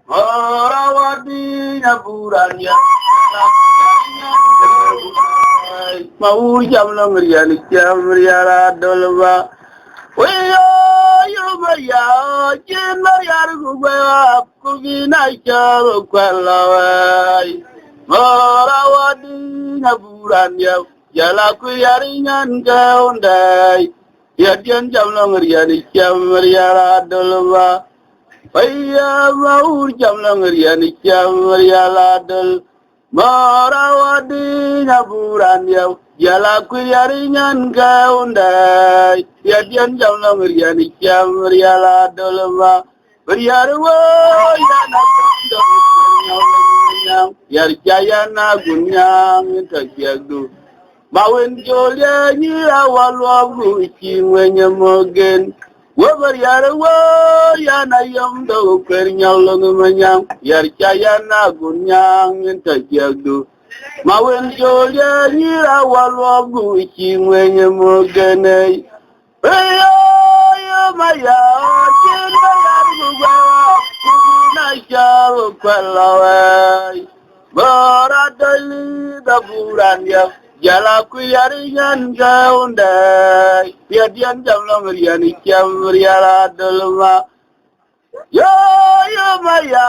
Orawadi Naburanya Mau jam lo ngerian jam riara dolwa Weyo yumaya jin mayar gubaya kugina charo kwalawai Orawadi Naburanya Jala kuyaringan kaundai Yadian jam lo ngerian jam riara dolwa Paya mau jam lo ngerian jam riara dolwa Marawadi naburan ya jala kuyaringan kaundai yadian jam lo ngerian jam riala dolma beriarwo ya nakondong yar jaya na gunyang tagiagdu mawen jolya ni awalwagu chingwenya mogen Wabariarwo ya na yom do kwernyal ngumanyang yar chaya na gunyang tagiagdu mawen jolya nyira walwagu chingwenye mogenei Eyo yo maya chinda yargugwa na shawo kwalawai Baradali daburan ya Jala kuyaringan kaundai Yadian jam lo ngerian jam riara dolma Yo maya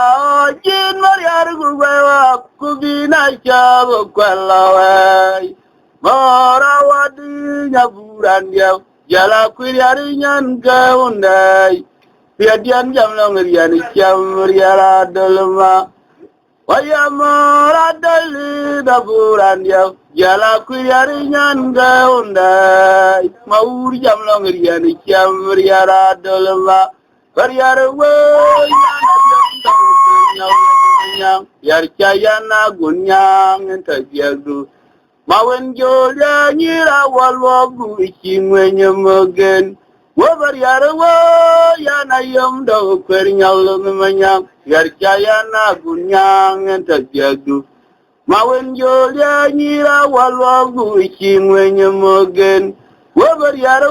jin mariar gugwa kugina chabo kwalawai Marawadi nyaburan ya Jala kuyaringan kaundai Yadian jam lo ngerian jam riara dolma Waya maradali daburan ya Jala kuyaringan gaundai Maur jam lo ngerian jam riara dolma Bariara yana yar chayana gunyang tagiagdu Mawen jolya nyira walwagu chingwenye mogen Wabariara yana yom do kwernyal ngumanyang Yar chayana gunyang tagiagdu Mawen jolya nyira walwagu chingwenye mogen Wabariara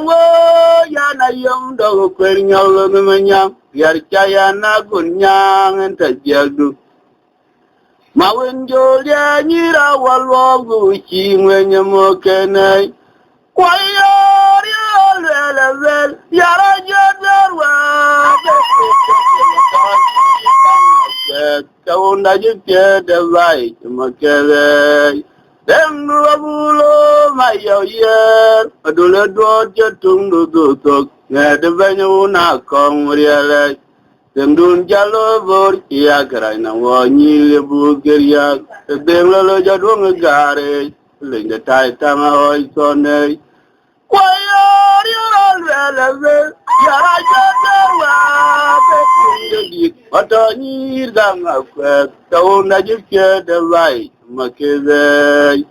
yana yom do kwernyal ngumanyang Yar chayana gunyang tagiagdu Mawen jolya nyira walwagu chingwenye mokenai Wayor yolwelewel yara jadarwa Kaunda jipye devai makele Dengdu abulo mayo yer Adule doje tungdu dutok Ngedevenye una kong riele Dengdun jalo bor iya karaina wanyi lebu geriak Denglo lo jadwa ngegare Lenge tai tanga hoi sonei Wayor yolwelewel yara jadarwa Matanyir danga kwek Kaunda jipye devai makele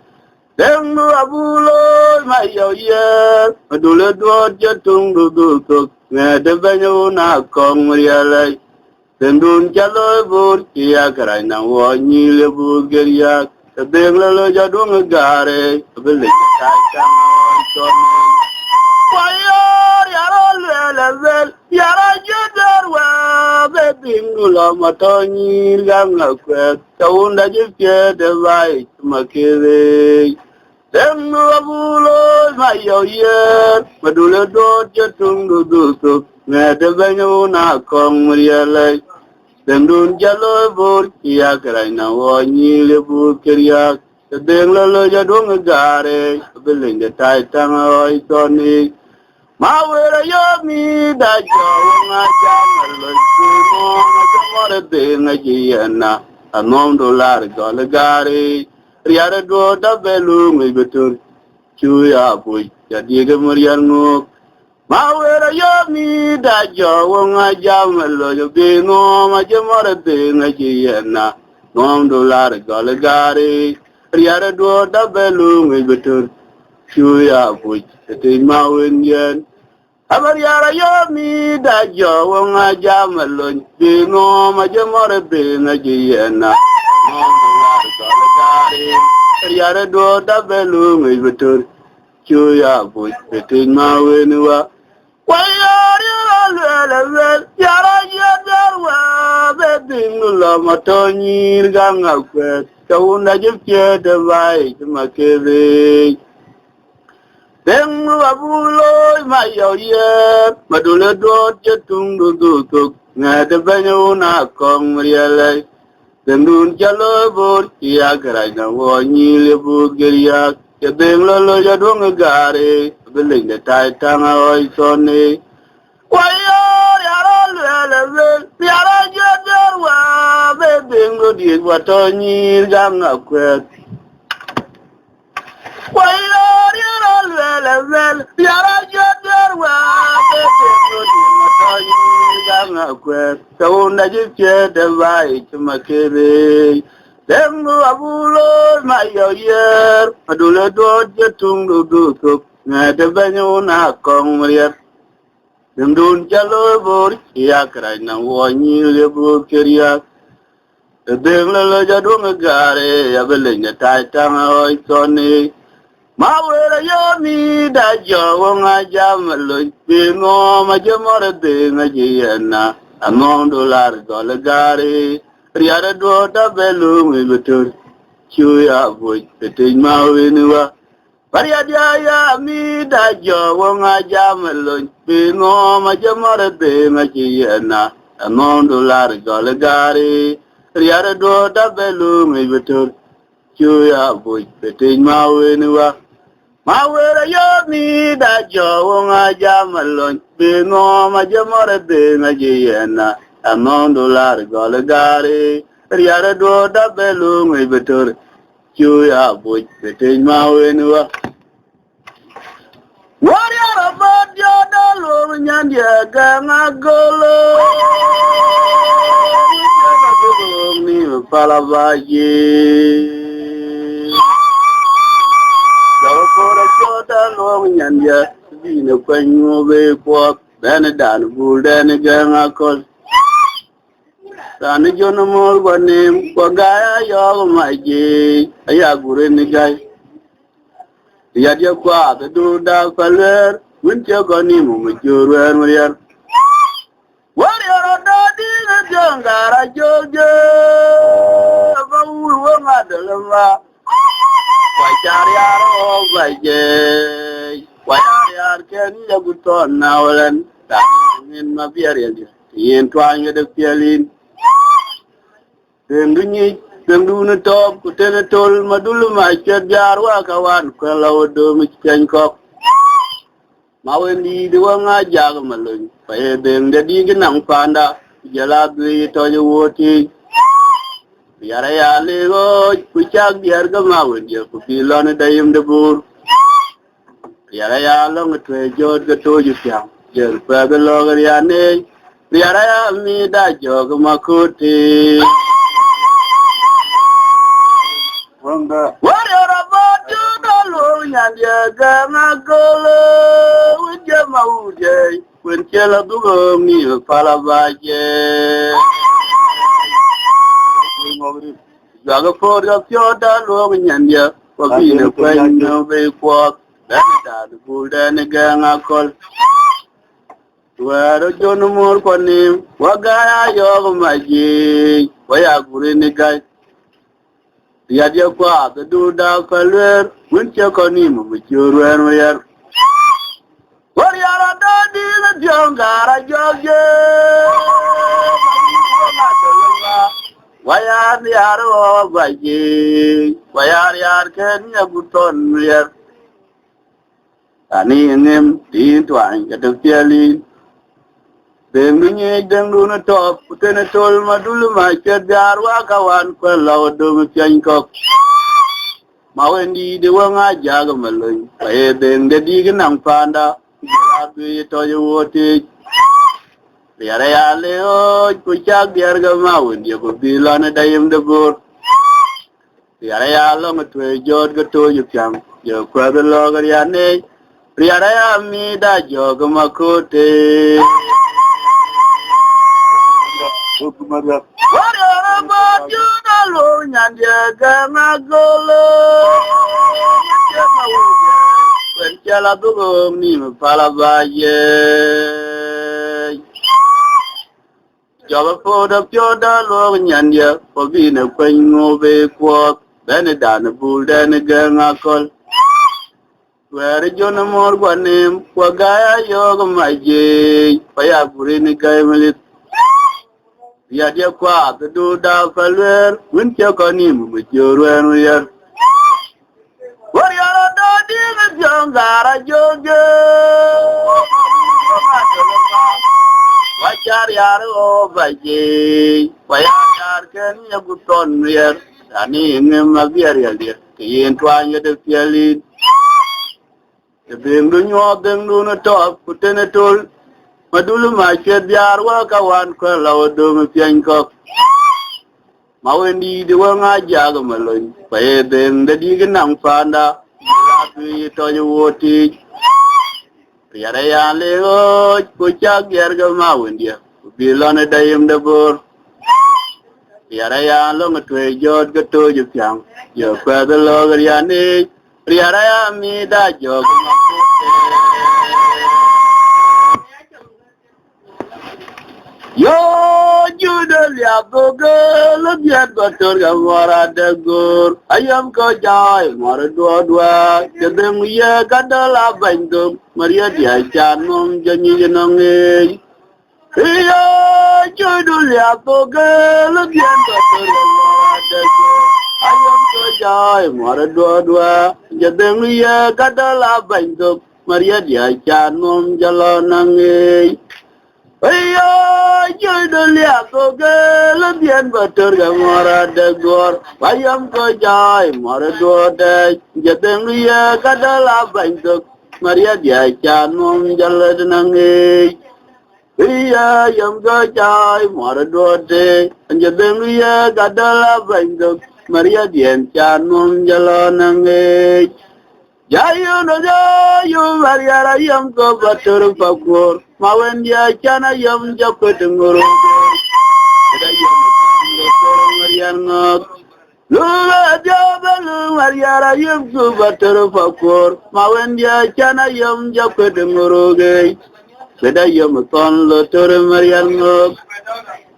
Dengdu abulo mayo yer Adule doje tungdu dutok Ngedevenye una kong riele Dengdun jalo bor iya karaina wanyi lebu geriak Denglo lo jadwa ngegare Lenge tai tanga hoi sonei Wayor yolwelewel yara jadarwa Bebingula matanyir danga kwek Kaunda jipye devai makele Dengdu abulo mayo yer Madule doje tungdu dutuk Ngedevenye una kong riele Dengdun jalo bor iya karaina wanyi lebu geriak Denglo lo jadwa ngegare Lenge tai tanga hoi sonei Mawera yomi da jawa jamal simo majamare denga jiyana anom dolar golgari riara do da belu ngibetur chuya boy jadi gemarian nguk Mawera yomi da jawa jamal simo majamare denga jiyana anom dolar golgari riara do da belu ngibetur chuya boy jadi mawen yen Abariara yomi da jawa nga jamalon Bingo majamore binga jiyena Nondolar galagari Riara do da belu ngibetur Chuya buj betin mawenwa Wayari lalwelewel Yara jadarwa ding lo ma to ni ga nga kwe to na je che de vai ma ke ve ding wa bu lo ma yo ye ma du le do je tung du du to nga de ba nyu na kong ria le ding dun ja lo bo ya gra na wo ni le bu ge ya ke ding lo ja do nga ga re be le de tai ta nga oi so ni wayo yaro le le yaro je de wa be ding lo di wa to ni ga nga kwe wayo yaro le yaro je de wa be ding lo di wa to ni ga nga kwe to na je che de vai ma ke re dem abulo ma yo yer adule do je tung du du to na de banyo na kong rier dem dun jalo bor ya kra na wo ni le bo keria de le ja do ngare ya bele nya tai tang oi soni ma were yo mi da jo wo nga jam lo bi no ma je mo de nga ji na among dollar do le gare riara do da belu mi betul chu ya bo te ma we ni wa Maria dia ya mi da jo wo nga jam lo bi no ma je mo de nga ji na among dollar do le gare riara do da belu mi betul chu ya bo te ma we ni wa ma were yo mi da jo wo nga jam lo bi no ma je mo de nga ji na among dollar go le gare riara do da belu ngai betor chu ya bo te ma we ni wa warrior about yo da lo nyan dia ga nga golo ni pala ba ye Dawa kora chota lo nyan dia di ne kwanyo be ko ben dan bul den ga nga kol Tani jono mor banim ko gaya yo ma ji aya gure ni gai ya dia kwa da du da kaler win che ko ni mu mu juru an wer war yo da di na jangara joje ba ul wa ma da la wa char ya ro ba je wa yar ken ya guton na walan ta min ma biar ya yen twang ya de pialin Tendu na top ku tena tol madulu ma jar wa kawan ko law do mi chen ko ma wendi de wa nga jag malun pa e den de di nang panda jala bi to yo woti yara ya le go ku chak diar ga ma wendi ku pi lon da yim de bur yara ya lo ngatwe jod ga to ju pyang jer pa ga lo ga ya ne yara ya mi da jog ma ku ti warrior about you don't know Yandia Gama Golo with Jamaude when Kella Dugo me Palavaje Zaga for the Pyoda Long Yandia for being a friend no bay walk that the good and a gang I call where a John more for name Wagaya Yoga Maji Waya Gurini guy ya dia kwa da du da kalwer mun che ko ni mu churu en wer war ya ra da di na jongara joge wayar yar o baje wayar yar ken ya guton yer ani nem tin twan ya de piali Bengunye dengdu na top, kutena tol madulu ma jar wa kawan ko law do mi chen ko. Ma wendi de wa nga jaga malun, pa e deng de di nang panda, ya bi to yo wote. Yara ya le o ku chak diar ga ma wendi ko bi la na dayem de bor. Yara ya lo ngatwe jod ga to yu pyam, yo kwa be lo ga ya ne. Yara ya mi da jog ma kote. Warrior about you don't know Yandia Gama Golo when Kella Dugo me Palavaje cho bà phô đập cho đá lo nhận ya có vì nó quanh ngô về qua bên đàn bùn đen gang ngã con where cho nó mor quan em qua gaya yo có mai gì phải à bùn ni cái mà lít ya dia qua cái đồ đào phải luôn vẫn chưa có niệm mà chưa luôn ya Warrior do di ngara joge Wachar yar o baje Wachar ken yaguton yer Ani ngem magiar yalir Kiyen twanya de fialin Tebing du nyok deng du na top Kutene tol Madulu ma shed yar wa kawan Kwa lawa do me piany kok Mawendi di wang aja ke malon, paye deng dadi kenang panda, tapi toyo woti, tiada yang lewat, pucak biar ke mawendi, bilan ada yang dapur, tiada yang lo ngetwe jod ketujuh yang, yo pada lo keriani, tiada yang mida jog Yo judul ya gogol biar kotor gamara degur ayam ko jai mar dua kedeng ya kadala bandung maria dia janung janyi jenonge yo judul ya gogol biar kotor gamara degur ayam ko jai mar dua kedeng ya kadala bandung maria dia janung jalonange Ayo, jodoh lihat kau kelebihan betul gamara degor, bayam kau jai, mara dua dek, jateng liya kadala bantuk, Maria dia canum jalan nangi. Iya, yam kau jai, mara dua dek, jateng liya kadala bantuk, Maria dia canum jalan nangi. Jayu no jayu Maria rayam ko batur pakur mawen dia cana yam jakut nguru ada yam Maria ngok lula jabalu Maria rayam ko batur pakur mawen dia cana yam jakut nguru ge ada yam kon lotur Maria ngok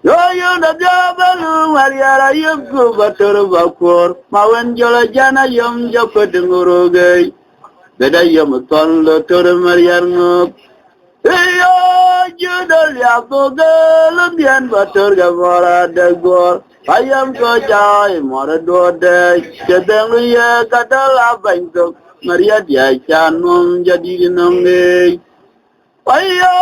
Yo na jabalu Maria rayam ko batur pakur mawen jala jana yam jakut nguru ge Beda yam ton lo tore Marian ngok. Iyo judul ya kogel bian batur gamora degor. Ayam ko jai mora dode. Kedeng liya kadala bangkok. Maria dia canum jadi nongge. Ayo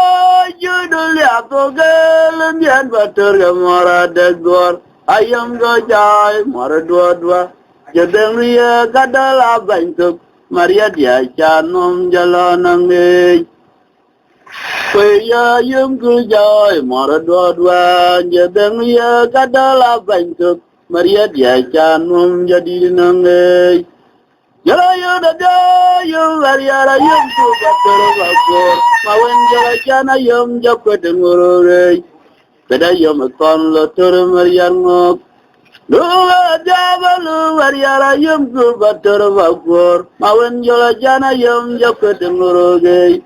judul ya kogel bian batur gamora degor. Ayam ko jai mora dua. Kedeng liya kadala bangkok. Maria dia canum jalan nge, kaya yum kujai mara dua jadang ya kadala bantuk Maria dia canum jadi nge, jala yuda yum Maria yum tu batur bakur, mawen jala jana yum jakut ngurure, beda yum kon lotur Maria ngok. Lula jabalu Maria yum ku batur bakur mawen jola jana yum jakut nguruge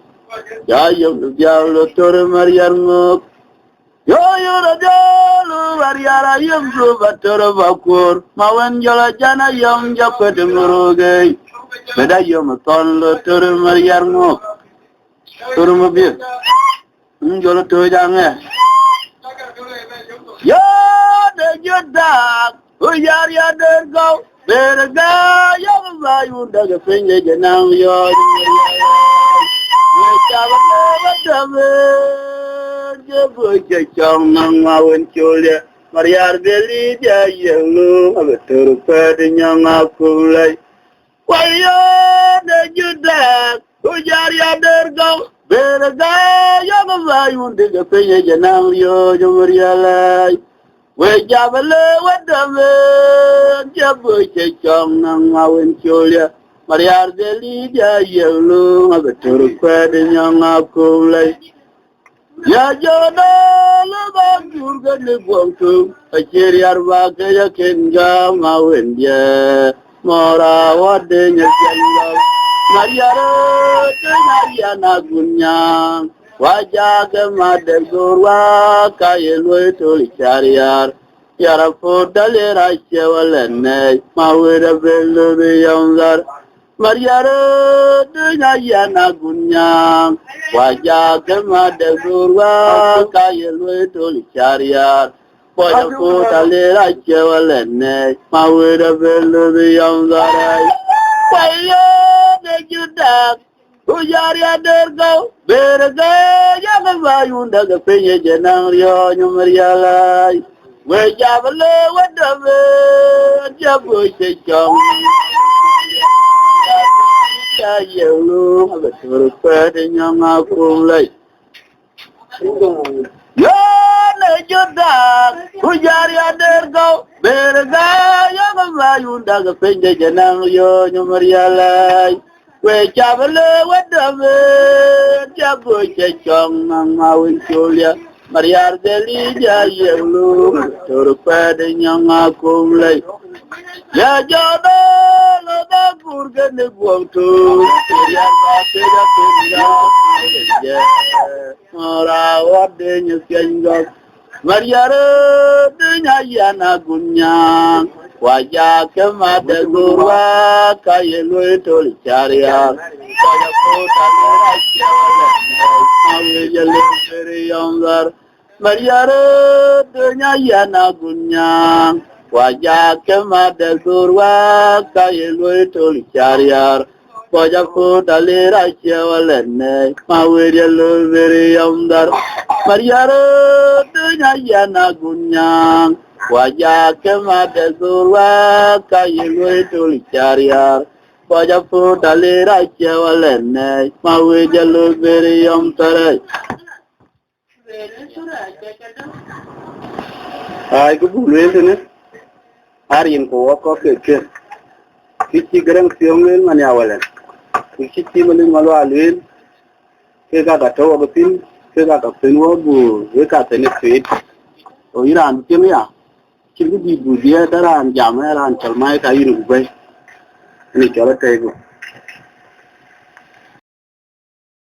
ya yum jalu tur Maria ngok yo jalu Maria yum ku batur bakur mawen jola jana yum jakut nguruge beda yum ton tur Maria ngok tur mobil jola tu jangan Ya de judak uyar ya dergau berga yang bayu daga penye jenang yo ya cabang je boje chong nang mawen chole mariar beli dia yelu abetur pade nyang akulai wayo de judak uyar ya dergau berga yang bayu daga penye jenang yo jumrialai Wejabale wadame jabu cecong nang mawen cholia Mariar deli dia yelu ngabetur kwede nyang akulai Ya joda lebang jurga ne buangku Aciri arba kaya kenga mawen dia Mora wade nyajangau Mariar tengah yana gunyang Wajah kemadal gurwa kaya lui tuli chariar. Yara fotale raja walane mawira belu biyangzar. Mariara dunya yana gunyang. Wajah kemadal gurwa kaya lui tuli chariar. Wajah fotale raja walane mawira belu biyangzar. Waya de judak. Ujari adergau, bergaya yang bayunda kepenye jenang rio nyumrialai. Wejabale wadabe, jabu secong. Jayelu, betul pada nyang aku lay. Yo nejudak, ujari adergau, bergaya yang bayunda kepenye jenang rio nyumrialai. Wejabale wadabe, jabu secong nang mawin julia. Mariar deli jayelu, turpada nyang aku lay. Ya jodo loba kurgen buang tu, mariar bapeda pindah. Ya merawat denya kenggak, mariar denya yana gunyang. Wajah kemada gurwa kaya lui toli cariar. Wajah kota raja awi jalur beriyanggar. Mariara dunya yana gunyang. Wajah kemada gurwa kaya lui toli cariar. Wajah kota raja walene awi jalur beriyanggar. Mariara dunya yana gunyang. Wajah kemada gurwa kaya lui tuli cariar. Wajah putale raja walene mawe jalur beri yang tarai. Ay ko bulu ene arin ko ko ke kici gerang siong lel mani awalen kici malin malo alwel ke ga tawo batin ke ga tin wo bu we ka tene fit o iran kemya Kita di budaya daran jamai ran calmai kayu rubai ni cara tegu.